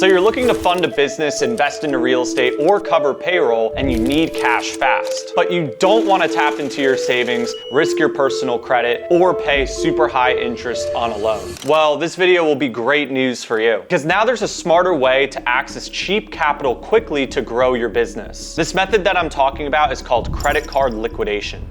So you're looking to fund a business, invest into real estate, or cover payroll, and you need cash fast. But you don't want to tap into your savings, risk your personal credit, or pay super high interest on a loan. Well, this video will be great news for you, because now there's a smarter way to access cheap capital quickly to grow your business. This method that I'm talking about is called credit card liquidation.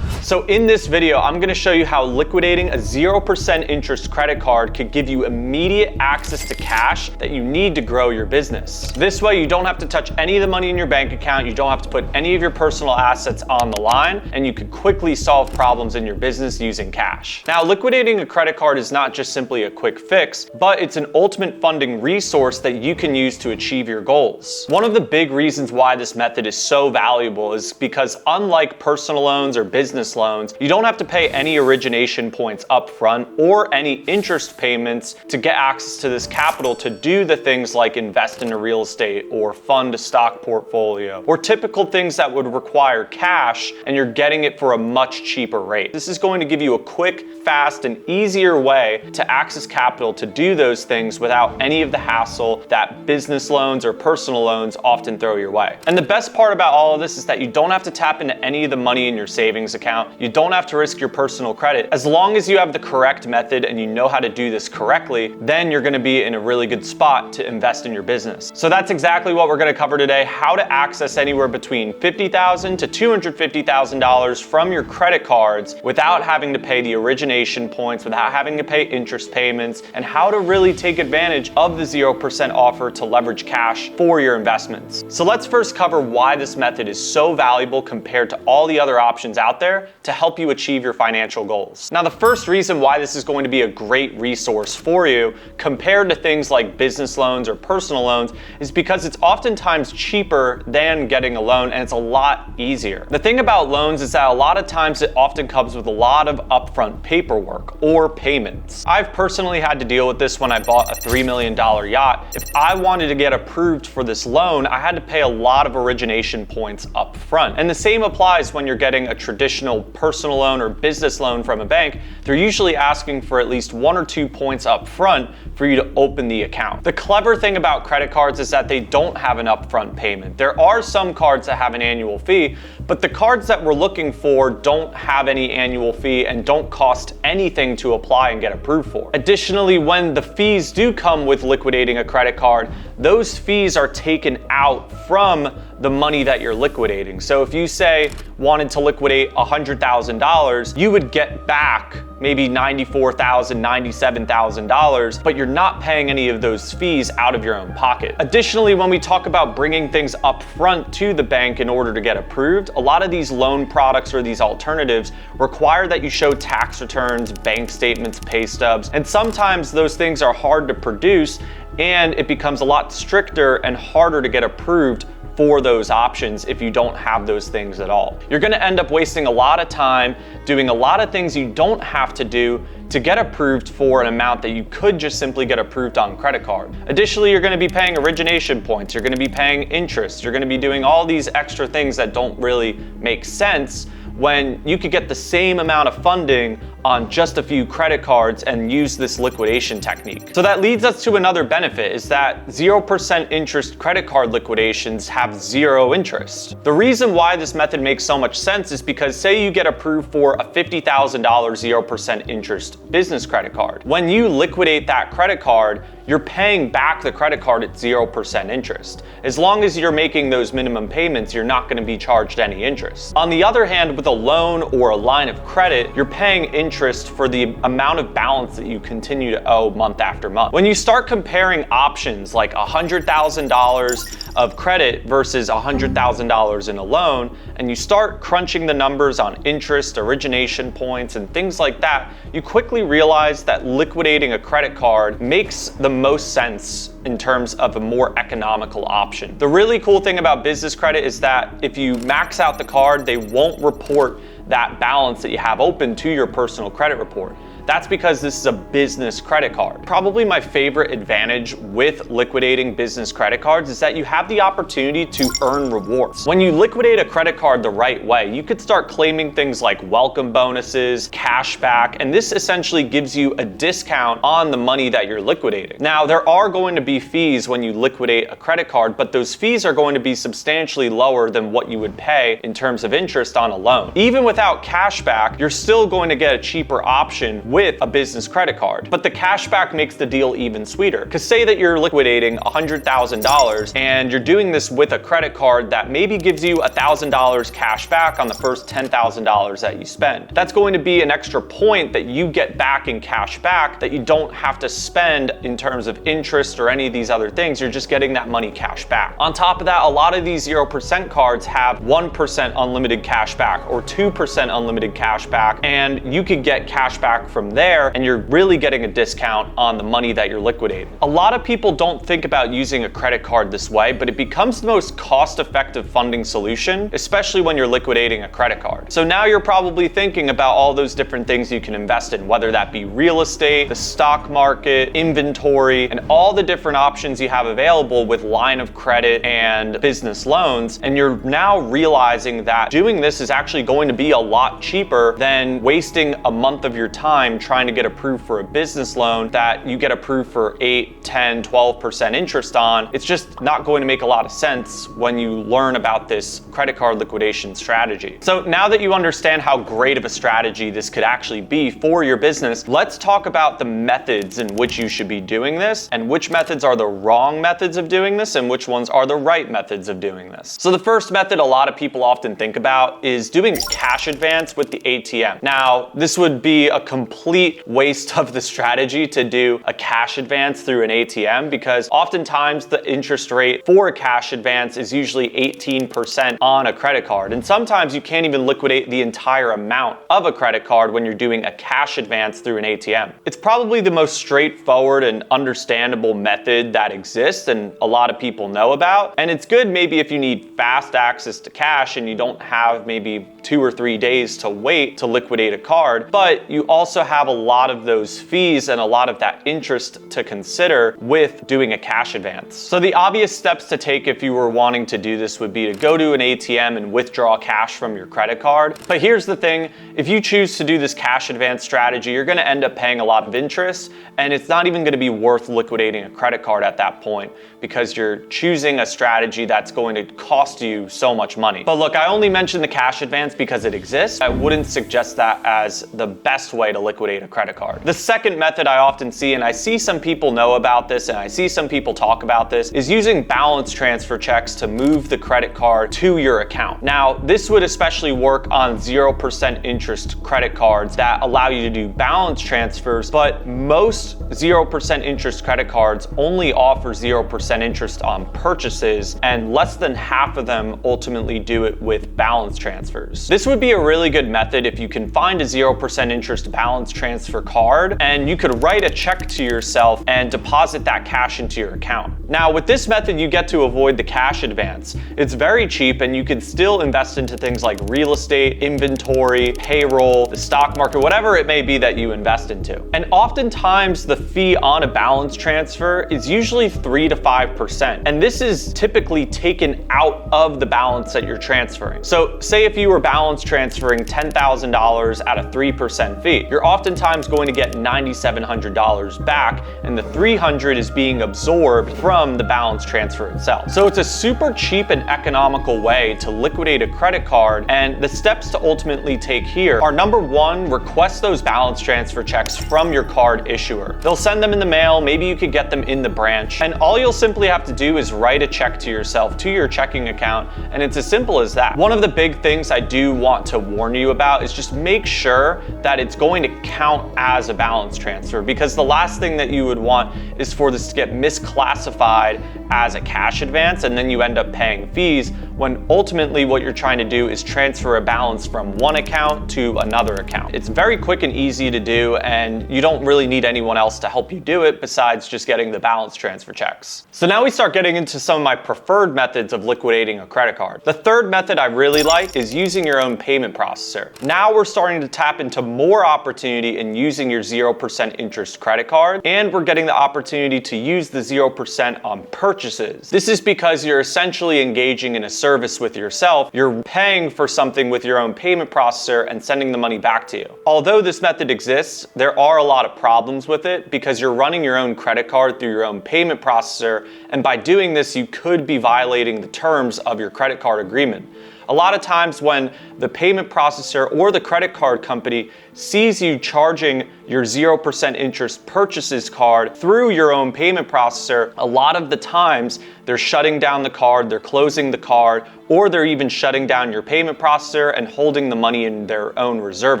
So in this video, I'm gonna show you how liquidating a 0% interest credit card could give you immediate access to cash that you need to grow your business. This way, you don't have to touch any of the money in your bank account, you don't have to put any of your personal assets on the line, and you could quickly solve problems in your business using cash. Now, liquidating a credit card is not just simply a quick fix, but it's an ultimate funding resource that you can use to achieve your goals. One of the big reasons why this method is so valuable is because unlike personal loans or business loans, you don't have to pay any origination points up front or any interest payments to get access to this capital to do the things like invest into real estate or fund a stock portfolio or typical things that would require cash, and you're getting it for a much cheaper rate. This is going to give you a quick, fast, and easier way to access capital to do those things without any of the hassle that business loans or personal loans often throw your way. And the best part about all of this is that you don't have to tap into any of the money in your savings account. You don't have to risk your personal credit. As long as you have the correct method and you know how to do this correctly, then you're gonna be in a really good spot to invest in your business. So that's exactly what we're gonna cover today, how to access anywhere between $50,000 to $250,000 from your credit cards without having to pay the origination points, without having to pay interest payments, and how to really take advantage of the 0% offer to leverage cash for your investments. So let's first cover why this method is so valuable compared to all the other options out there to help you achieve your financial goals. Now, the first reason why this is going to be a great resource for you compared to things like business loans or personal loans is because it's oftentimes cheaper than getting a loan, and it's a lot easier. The thing about loans is that a lot of times it often comes with a lot of upfront paperwork or payments. I've personally had to deal with this when I bought a $3 million yacht. If I wanted to get approved for this loan, I had to pay a lot of origination points up front. And the same applies when you're getting a traditional personal loan or business loan from a bank. They're usually asking for at least 1 or 2 points up front for you to open the account. The clever thing about credit cards is that they don't have an upfront payment. There are some cards that have an annual fee, but the cards that we're looking for don't have any annual fee and don't cost anything to apply and get approved for. Additionally, when the fees do come with liquidating a credit card, those fees are taken out from the money that you're liquidating. So if you say wanted to liquidate $100,000, you would get back maybe $94,000, $97,000, but you're not paying any of those fees out of your own pocket. Additionally, when we talk about bringing things up front to the bank in order to get approved, a lot of these loan products or these alternatives require that you show tax returns, bank statements, pay stubs, and sometimes those things are hard to produce, and it becomes a lot stricter and harder to get approved for those options if you don't have those things at all. You're gonna end up wasting a lot of time doing a lot of things you don't have to do to get approved for an amount that you could just simply get approved on credit card. Additionally, you're gonna be paying origination points, you're gonna be paying interest, you're gonna be doing all these extra things that don't really make sense when you could get the same amount of funding on just a few credit cards and use this liquidation technique. So that leads us to another benefit, is that 0% interest credit card liquidations have 0 interest. The reason why this method makes so much sense is because say you get approved for a $50,000 0% interest business credit card. When you liquidate that credit card, you're paying back the credit card at 0% interest. As long as you're making those minimum payments, you're not gonna be charged any interest. On the other hand, with a loan or a line of credit, you're paying interest for the amount of balance that you continue to owe month after month. When you start comparing options like $100,000 of credit versus $100,000 in a loan, and you start crunching the numbers on interest, origination points, and things like that, you quickly realize that liquidating a credit card makes the most sense in terms of a more economical option. The really cool thing about business credit is that if you max out the card, they won't report that balance that you have open to your personal credit report. That's because this is a business credit card. Probably my favorite advantage with liquidating business credit cards is that you have the opportunity to earn rewards. When you liquidate a credit card the right way, you could start claiming things like welcome bonuses, cash back, and this essentially gives you a discount on the money that you're liquidating. Now, there are going to be fees when you liquidate a credit card, but those fees are going to be substantially lower than what you would pay in terms of interest on a loan. Even without cash back, you're still going to get a cheaper option with a business credit card. But the cash back makes the deal even sweeter. Because say that you're liquidating $100,000 and you're doing this with a credit card that maybe gives you $1,000 cash back on the first $10,000 that you spend. That's going to be an extra point that you get back in cash back that you don't have to spend in terms of interest or any of these other things. You're just getting that money cash back. On top of that, a lot of these 0% cards have 1% unlimited cash back or 2% unlimited cash back, and you could get cash back from there, and you're really getting a discount on the money that you're liquidating. A lot of people don't think about using a credit card this way, but it becomes the most cost-effective funding solution, especially when you're liquidating a credit card. So now you're probably thinking about all those different things you can invest in, whether that be real estate, the stock market, inventory, and all the different options you have available with line of credit and business loans. And you're now realizing that doing this is actually going to be a lot cheaper than wasting a month of your time trying to get approved for a business loan that you get approved for 8, 10, 12% interest on. It's just not going to make a lot of sense when you learn about this credit card liquidation strategy. So now that you understand how great of a strategy this could actually be for your business, let's talk about the methods in which you should be doing this and which methods are the wrong methods of doing this and which ones are the right methods of doing this. So the first method a lot of people often think about is doing cash advance with the ATM. Now, this would be a complete waste of the strategy to do a cash advance through an ATM because oftentimes the interest rate for a cash advance is usually 18% on a credit card. And sometimes you can't even liquidate the entire amount of a credit card when you're doing a cash advance through an ATM. It's probably the most straightforward and understandable method that exists and a lot of people know about. And it's good maybe if you need fast access to cash and you don't have maybe 2 or 3 days to wait to liquidate a card, but you also have a lot of those fees and a lot of that interest to consider with doing a cash advance. So the obvious steps to take if you were wanting to do this would be to go to an ATM and withdraw cash from your credit card. But here's the thing, if you choose to do this cash advance strategy, you're gonna end up paying a lot of interest, and it's not even gonna be worth liquidating a credit card at that point because you're choosing a strategy that's going to cost you so much money. But look, I only mentioned the cash advance because it exists. I wouldn't suggest that as the best way to liquidate a credit card. The second method I often see, and I see some people know about this and I see some people talk about this, is using balance transfer checks to move the credit card to your account. Now, this would especially work on 0% interest credit cards that allow you to do balance transfers, but most 0% interest credit cards only offer 0% interest on purchases, and less than half of them ultimately do it with balance transfers. This would be a really good method if you can find a 0% interest balance transfer card and you could write a check to yourself and deposit that cash into your account. Now, with this method, you get to avoid the cash advance. It's very cheap and you can still invest into things like real estate, inventory, payroll, the stock market, whatever it may be that you invest into. And oftentimes the fee on a balance transfer is usually 3 to 5%. And this is typically taken out of the balance that you're transferring. So say if you were balance transferring $10,000 at a 3% fee, you're oftentimes going to get $9,700 back, and the $300 is being absorbed from the balance transfer itself. So it's a super cheap and economical way to liquidate a credit card, and the steps to ultimately take here are: number one, request those balance transfer checks from your card issuer. They'll send them in the mail, maybe you could get them in the branch, and all you'll simply have to do is write a check to yourself to your checking account, and it's as simple as that. One of the big things I do want to warn you about is just make sure that it's going to count as a balance transfer, because the last thing that you would want is for this to get misclassified as a cash advance and then you end up paying fees, when ultimately what you're trying to do is transfer a balance from one account to another account. It's very quick and easy to do, and you don't really need anyone else to help you do it besides just getting the balance transfer checks. So now we start getting into some of my preferred methods of liquidating a credit card. The third method I really like is using your own payment processor. Now we're starting to tap into more opportunities opportunity in using your 0% interest credit card, and we're getting the opportunity to use the 0% on purchases. This is because you're essentially engaging in a service with yourself. You're paying for something with your own payment processor and sending the money back to you. Although this method exists, there are a lot of problems with it because you're running your own credit card through your own payment processor, and by doing this, you could be violating the terms of your credit card agreement. A lot of times when the payment processor or the credit card company sees you charging your 0% interest purchases card through your own payment processor, a lot of the times they're shutting down the card, they're closing the card, or they're even shutting down your payment processor and holding the money in their own reserve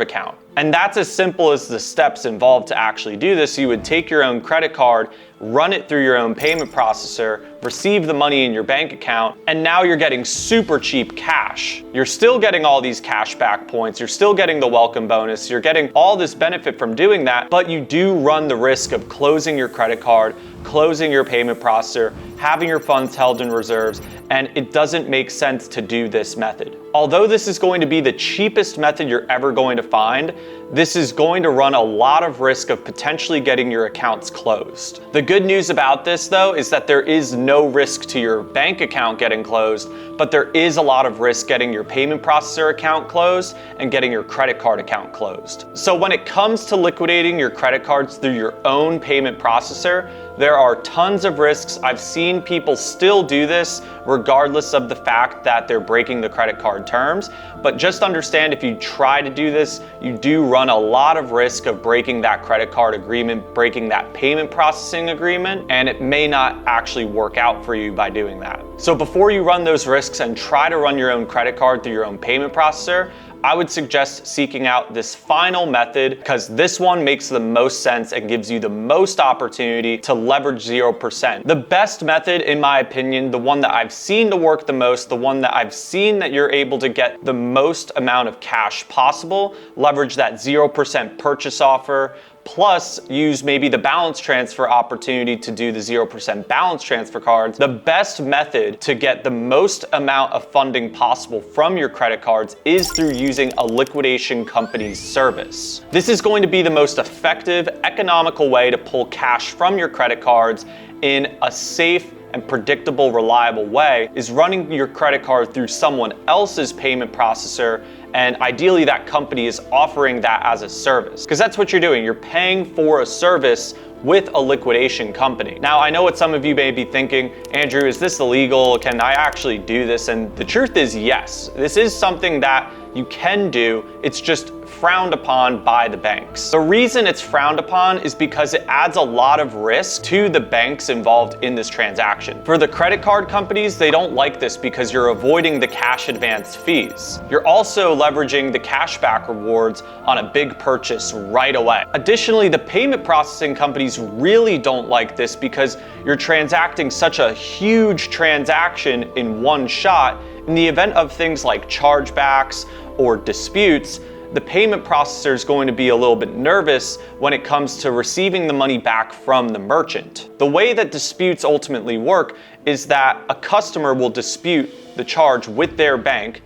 account. And that's as simple as the steps involved to actually do this. You would take your own credit card, run it through your own payment processor, receive the money in your bank account, and now you're getting super cheap cash. You're still getting all these cashback points, you're still getting the welcome bonus, you're getting all this benefit from doing that, but you do run the risk of closing your credit card, closing your payment processor, having your funds held in reserves, and it doesn't make sense to do this method. Although this is going to be the cheapest method you're ever going to find, this is going to run a lot of risk of potentially getting your accounts closed. The good news about this though is that there is no risk to your bank account getting closed, but there is a lot of risk getting your payment processor account closed and getting your credit card account closed. So when it comes to liquidating your credit cards through your own payment processor, there are tons of risks. I've seen people still do this regardless of the fact that they're breaking the credit card terms. But just understand, if you try to do this, you do run a lot of risk of breaking that credit card agreement, breaking that payment processing agreement, and it may not actually work out for you by doing that. So before you run those risks and try to run your own credit card through your own payment processor, I would suggest seeking out this final method because this one makes the most sense and gives you the most opportunity to leverage 0%. The best method, in my opinion, the one that I've seen to work the most, the one that I've seen that you're able to get the most amount of cash possible, leverage that 0% purchase offer, plus use maybe the balance transfer opportunity to do the 0% balance transfer cards. The best method to get the most amount of funding possible from your credit cards is through using a liquidation company's service. This is going to be the most effective, economical way to pull cash from your credit cards in a safe and predictable, reliable way, is running your credit card through someone else's payment processor, and ideally that company is offering that as a service. Because that's what you're doing, you're paying for a service with a liquidation company. Now, I know what some of you may be thinking, Andrew, is this illegal? Can I actually do this? And the truth is yes, this is something that you can do, it's just frowned upon by the banks. The reason it's frowned upon is because it adds a lot of risk to the banks involved in this transaction. For the credit card companies, they don't like this because you're avoiding the cash advance fees. You're also leveraging the cashback rewards on a big purchase right away. Additionally, the payment processing companies really don't like this because you're transacting such a huge transaction in one shot. In the event of things like chargebacks or disputes, the payment processor is going to be a little bit nervous when it comes to receiving the money back from the merchant. The way that disputes ultimately work is that a customer will dispute the charge with their bank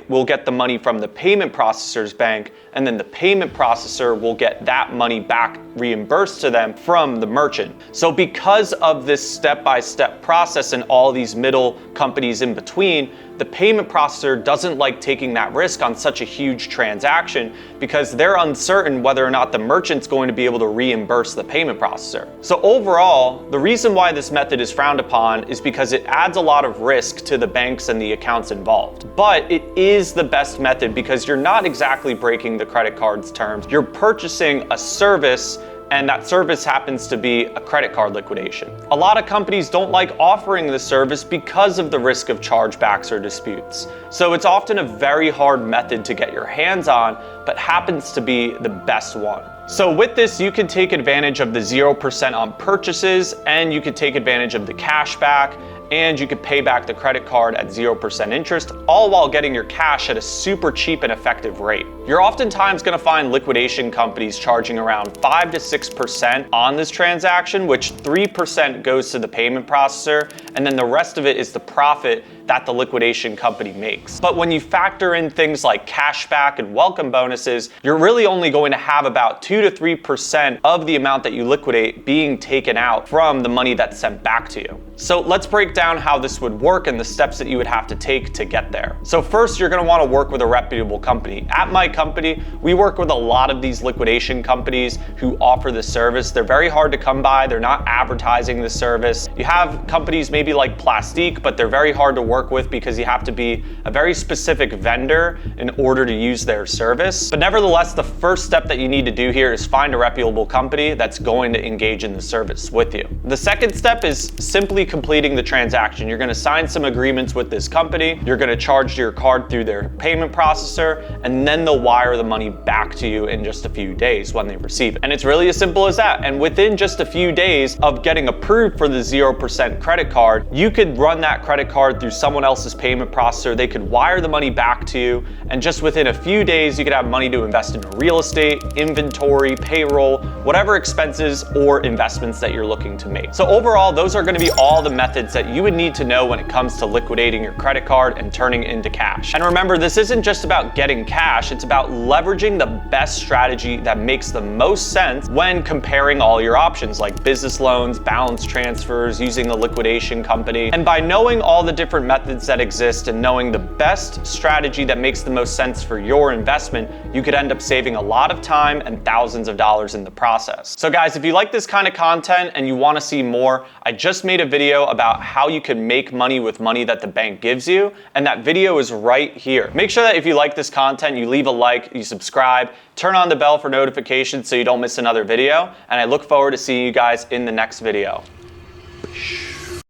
will get the money from the payment processor's bank, and then the payment processor will get that money back reimbursed to them from the merchant. So because of this step-by-step process and all these middle companies in between, the payment processor doesn't like taking that risk on such a huge transaction because they're uncertain whether or not the merchant's going to be able to reimburse the payment processor. So overall, the reason why this method is frowned upon is because it adds a lot of risk to the banks and the accounts involved. But it is the best method because you're not exactly breaking the credit card's terms. You're purchasing a service, and that service happens to be a credit card liquidation. A lot of companies don't like offering this service because of the risk of chargebacks or disputes. So it's often a very hard method to get your hands on, but happens to be the best one. So with this, you can take advantage of the 0% on purchases, and you can take advantage of the cashback, and you could pay back the credit card at 0% interest, all while getting your cash at a super cheap and effective rate. You're oftentimes going to find liquidation companies charging around 5 to 6% on this transaction, which 3% goes to the payment processor, and then the rest of it is the profit that the liquidation company makes. But when you factor in things like cashback and welcome bonuses, you're really only going to have about 2 to 3% of the amount that you liquidate being taken out from the money that's sent back to you. So let's break down how this would work and the steps that you would have to take to get there. So first, you're going to want to work with a reputable company. At my company, we work with a lot of these liquidation companies who offer this service. They're very hard to come by. They're not advertising the service. You have companies maybe like Plastique, but they're very hard to work with because you have to be a very specific vendor in order to use their service. But nevertheless, the first step that you need to do here is find a reputable company that's going to engage in the service with you. The second step is simply completing the transaction. You're going to sign some agreements with this company. You're going to charge your card through their payment processor, and then they'll wire the money back to you in just a few days when they receive it. And it's really as simple as that. And within just a few days of getting approved for the 0% credit card, you could run that credit card through someone else's payment processor. They could wire the money back to you, and just within a few days, you could have money to invest in real estate, inventory, payroll, whatever expenses or investments that you're looking to make. So overall, those are going to be all the methods that you would need to know when it comes to liquidating your credit card and turning it into cash. And remember, this isn't just about getting cash, it's about leveraging the best strategy that makes the most sense when comparing all your options, like business loans, balance transfers, using the liquidation company. And by knowing all the different methods that exist and knowing the best strategy that makes the most sense for your investment, you could end up saving a lot of time and thousands of dollars in the process. So guys, if you like this kind of content and you want to see more, I just made a video about how you can make money with money that the bank gives you, and that video is right here. Make sure that if you like this content, you leave a like, you subscribe, turn on the bell for notifications so you don't miss another video, and I look forward to seeing you guys in the next video.